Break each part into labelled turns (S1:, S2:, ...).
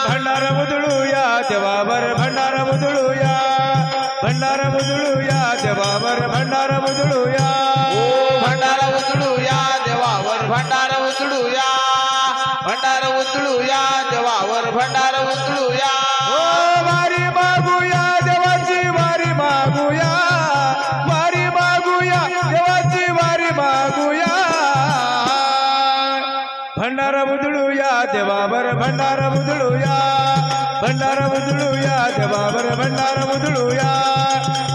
S1: भंडारा उधळूया देवावर भंडारा उधळूया भंडारा उधळूया देवावर भंडारा उधळूया
S2: भंडारा उचलूया देवावर भंडारा उचलूया भंडारा उचलूया देवावर भंडारा उचलूया
S1: ओ वारी मागूया देवाची वारी मागूया देवाची वारी मागूया भंडारा उधळूया देवावर भंडारा उधळूया भंडारा उधळूया देवावर भंडारा उधळूया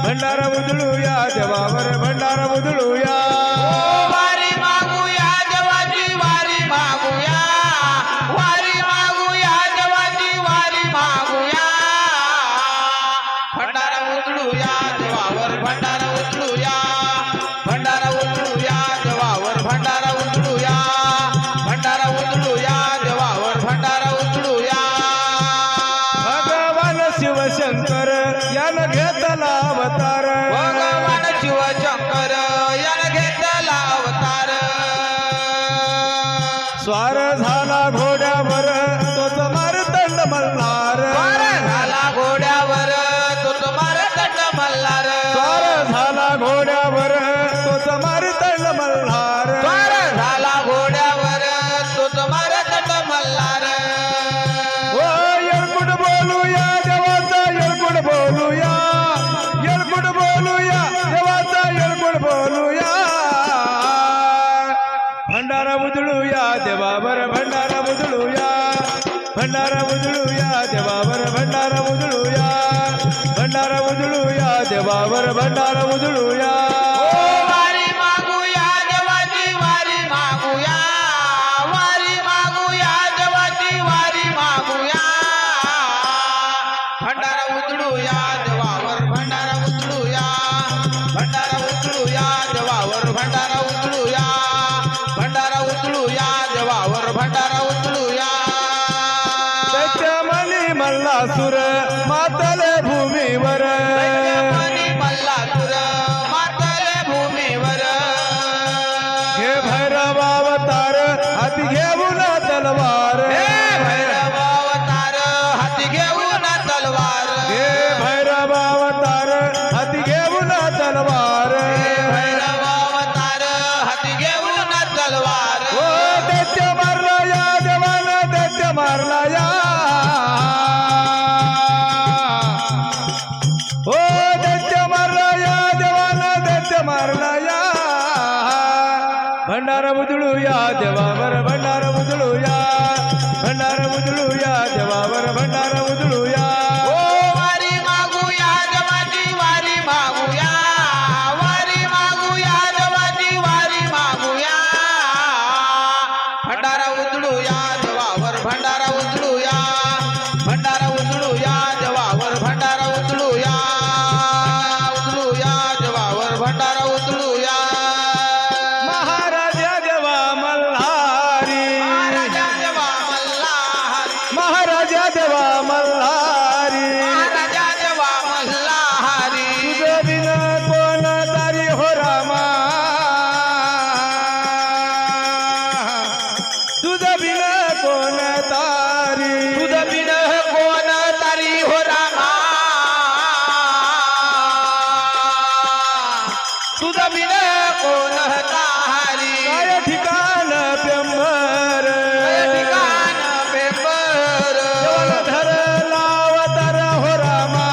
S1: भंडारा उधळूया देवावर भंडारा उधळूया
S2: वारी मागूया देवाची वारी मागूया वारी मागूया देवाची वारी मागूया भंडारा उचलूया देवावर भंडारा उचलूया भंडारा उचलूया देवावर भंडारा उचलूया भंडारा उचलूया देवावर भंडारा उचलूया
S1: भगवान शिवशंकर यानं घेतला अवतार
S2: भगवान शिवशंकर यानं घेतला अवतार
S1: स्वार झाला घोड्यावर तोच मारतंड मल्हार
S2: स्वार झाला घोड्यावर तोच मारतंड मल्हार
S1: स्वार झाला घोड्यावर तोच मारतंड मल्हार
S2: स्वार झाला घोड्यावर तोच मारतंड मल्हार
S1: ओ येळकुट बोलूया देवाचा येळकुट बोलूया देवाचा येळकुट बोलूया भंडारा उधळूया देवावर भंडारा उधळूया भंडारा उधळूया देवावर भंडारा उधळूया भंडारा उधळूया देवावर भंडारा उधळूया
S2: वारी मागूया देवाची वारी मागूया वारी मागूया देवाची वारी मागूया भंडारा उचलूया देवावर भंडारा उचलूया भंडारा उचलूया देवावर भंडारा उचलूया भंडारा उचलूया देवावर भंडारा उचलूया
S1: त्याच्या मनी मल्लासुर मातले भूमीवर
S2: मनी मल्लासुर मातले भूमीवर
S1: हे भैरवावतार हाती घेऊन तलवार
S2: हे भैरवावतार हाती घेऊन तलवार
S1: हे भैरवावतार हाती घेऊन तलवार
S2: भैरवावतार हाती घेऊन तलवार
S1: ओ दैत्य मारला या देवानं दैत्य मारला या ओ दैत्य मारला या देवानं दैत्य मारला या भंडारा उधळूया देवावर भंडारा उधळूया भंडारा उधळूया देवावर भंडारा उधळूया
S2: ओ वारी मागूया देवाची वारी मागूया वारी मागूया देवाची वारी मागूया भंडारा उचलूया देवावर भंडारा उचलूया भंडारा उचलूया देवावर भंडारा उचलूया उचलूया देवावर भंडारा उचलूया
S1: महाराजा देवा मल्हारी
S2: महाराजा देवा मल्हारी
S1: महाराजा देवा मल्हारी
S2: महाराजा देवा मल्हारी
S1: तुझं बिन कोण तारी हो रामा तुझं बिन कोण तारी
S2: तुझ बिन कोण तारी हो रामा तुझ बिन कोण तारी
S1: काय ठिकाण पेंबर
S2: ठिकाण पेपर
S1: धर लावतर हो रामा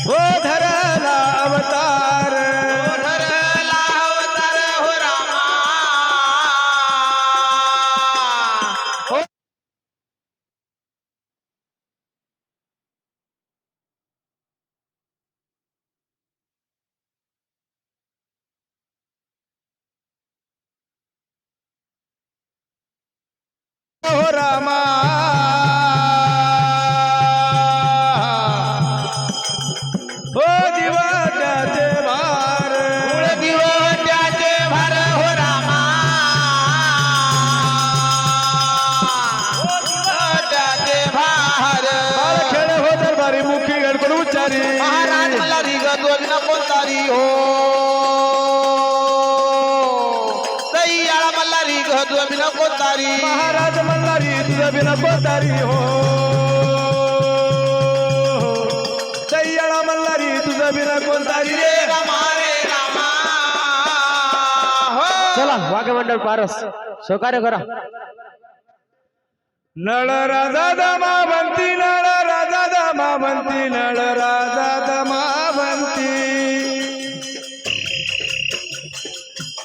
S1: हो धरला अवतार
S2: लावतर हो रामा हो
S1: हो रामा हो दिवाट्याचे भार
S2: दिवट्याचे भर हो रामा दिवट्याचे भार
S1: खेळ हो दरबारी मुखी गडकड उच्चारी
S2: महाराज मला रिग दोन कोणतारी हो दही मला रिग दोन कोणतारी तारी
S1: महाराज मल्हारी तुझं बिना कोतारी हो दैयाळा मल्हारी तुझं बिना कोतारी रे
S2: रामा हो
S3: चला वाघ्य मंडळ पारस सहकार्य करा.
S1: नळ राजा दमावंती नळ राजा दमावंती नळ राजा दमावंती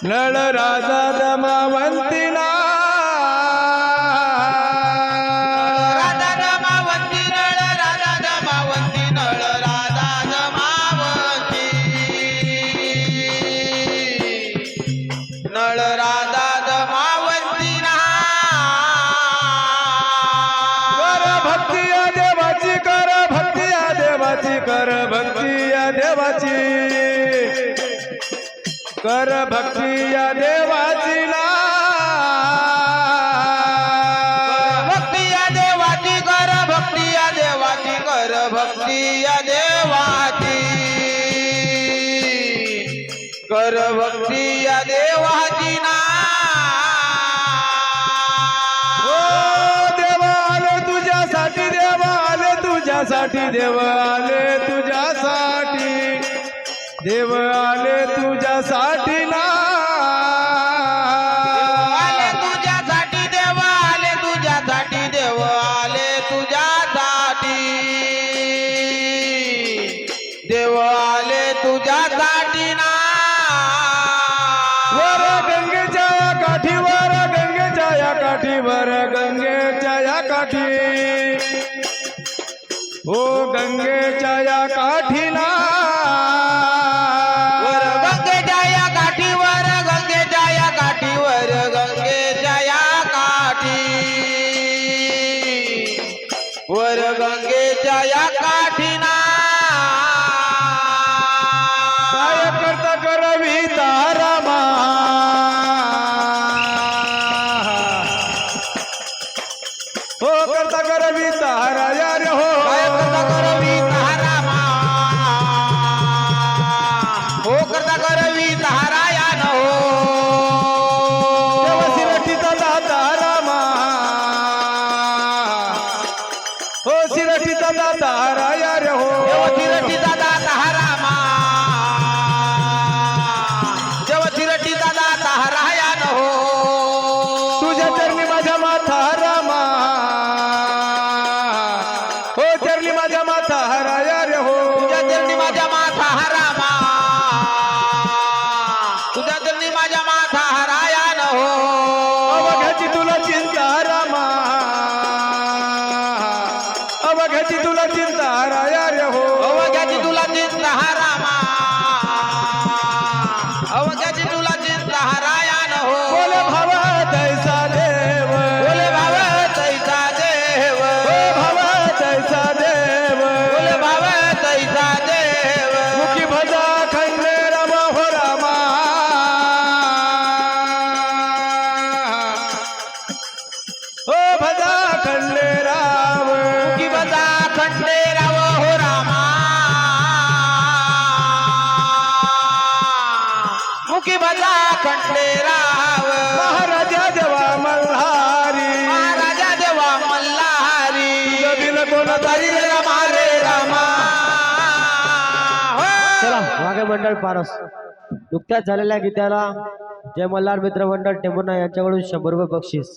S1: नळ राजा दमावंती ना
S2: राधा दमावंती नळ राधा दमावंती नळ राधा दमावंती नळ राधा दमावंती ना
S1: कर भक्ती या देवाची कर भक्ती या देवाची कर भक्ती या देवाची कर भक्ती या देवाची ना
S2: भक्ती या देवाची कर भक्ती या देवाची कर भक्ती या देवाची कर भक्ती या देवाची ना
S1: ओ देवा आले तुझ्यासाठी देवा आले तुझ्यासाठी देव आले तुझ्यासाठी देव आले तुझ्यासाठी ना
S2: आले तुझ्यासाठी देव आले तुझ्यासाठी देव आले तुझ्यासाठी देव आले तुझ्यासाठी ना
S1: वर गंगेच्या या काठीवर गंगेच्या या काठीवर गंगेच्या या काठी ओ गंगेच्या या काठीला
S2: वर गंगेच्या या काठीवर गंगेच्या या काठीवर गंगेच्या या काठी वर गंगेच्या या काठीना
S1: काय करता करवी तारामा हो करता करवी तारा या रे हो
S2: काय करता करवी तारामा हो करता करवी तारायान हो
S1: शिरटीचा दाता रामा हो शिरटीचा दाता राया रे हो
S2: देवथिरटीचा दाता हरामा देवथिरटीचा दाता हरायान हो
S1: तुझ्या चरणी माझ्या माथा रामा हो चरणी माझ्या माथा हराया रे हो
S2: तुझ्या चरणी माझ्या माथा हरामा तुझ्या चरणी माझ्या माथा हरायान हो
S1: अवघ्याची तुला चिंता रामा अवघ्याची तुला चिंता राया रे हो
S2: अवघ्याची तुला चिंता हरामा अवघ्याची तुला चिंता हरायान हो
S1: बोले भाव तैसा देव
S2: बोले भाव तैसा देव
S1: हो भाव तैसा देव
S2: बोले भाव तैसा देव
S1: मुखी भजा खंडे राम हो रामा हो भजा खंडे राम
S2: मुखी बजा खंडे राव हो रामा मुखी बजा खंडे राव
S1: महाराजा देवा मल्हारी
S2: महाराजा देवा मल्हारी
S1: बिन कोण तारी
S2: रामा रे रामा हो.
S3: चला वाघ्य मंडळ पारस नुकत्याच झालेल्या गीताला जय मल्हार मित्र मंडळ टेंभुर्णा यांच्याकडून 100 रुपये बक्षीस.